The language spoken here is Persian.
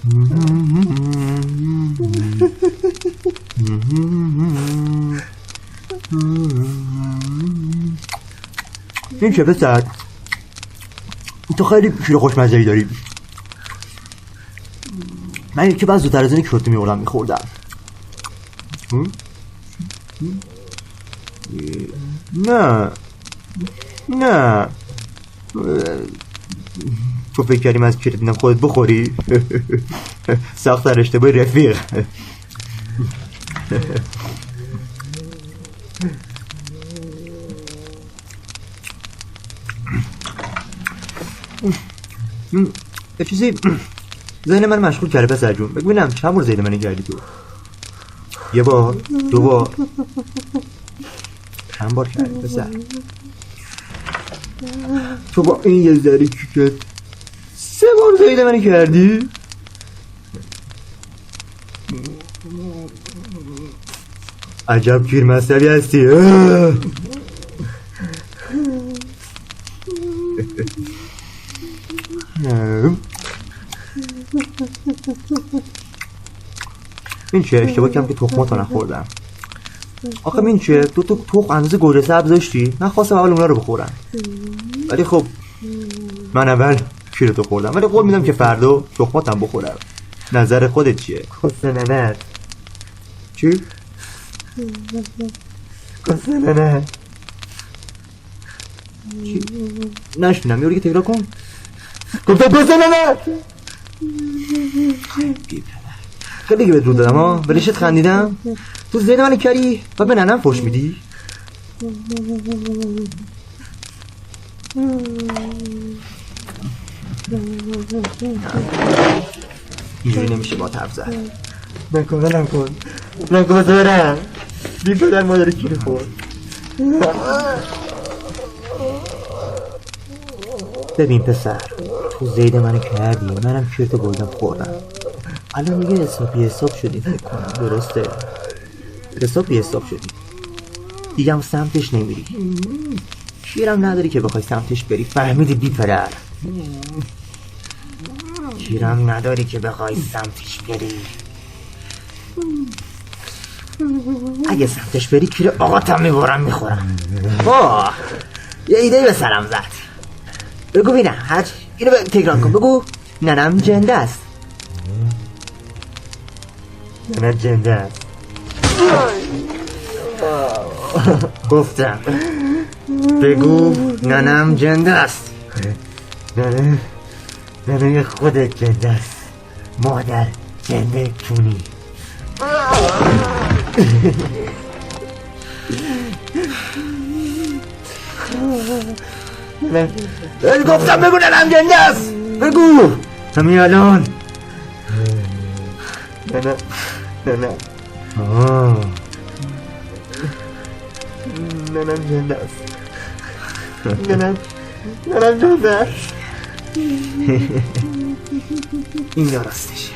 این چه پسر؟ تو خیلی شیر خوشمزه‌ای داری. من یکی بعد زودتر از اینه کروتی می‌آوردم می‌خوردم. نه تو فکر کردیم از کریت میدم خودت بخوری؟ سخت در اشتباه رفیق. یه چیزی ذهن من مشغول کرده پسر جون. بگو ببینم چند بار زید منی کردی تو؟ یه بار، دو بار، چند بار کردی پسر؟ تو با این یه ذره کیکت 3 بار زید منی کردی؟ عجب گیر مصبی هستی. این چه اشتباه کم که تخماتو نخوردم. آخه این چه تو تخم اندازه گوجه سبز داشتی؟ نخواستم اول اونا رو بخورم، ولی خب من اول کیرتو خوردم، ولی قول میدم که فردا تخماتم بخورم. نظر خودت چیه؟ کسننه. چی؟ کسننه چی؟ نشنیدم، یه بار دیگه تکرار کن. گفتم کسننه. خیلی دیگه بهت رو دادم ها، ولی شت خندیدم. تو زید منو کردی و به ننم فوش میدی؟ اینجوری نمیشه با حرف زد. نکن برم بی پدر مادر کیری خورد. ببین پسر، تو زید منو کردی، منم کیرتو بردم خوردم. الان میگه حساب شدی. فکر کنم درسته، حساب شدی دیگه، هم سمتش نمیری. کیرم نداری که بخوای سمتش بری، فهمیدی بی پدر؟ کیرم نداری که بخوای سمتش بری. اگه سمتش بری کیر آقاتم میبارم میخورم. یه ایده به سرم زد. بگو بینم، اینو تکرار کن. بگو ننم جنده است. ننم جنده است. گفتم بگو ننم جنده است. ننه خودت جنده است، مادر جنده کونی. گفتم بگو ننم جنده است. بگو همین الان. نه ننم جنده است. ننم جنده است. این درستشه.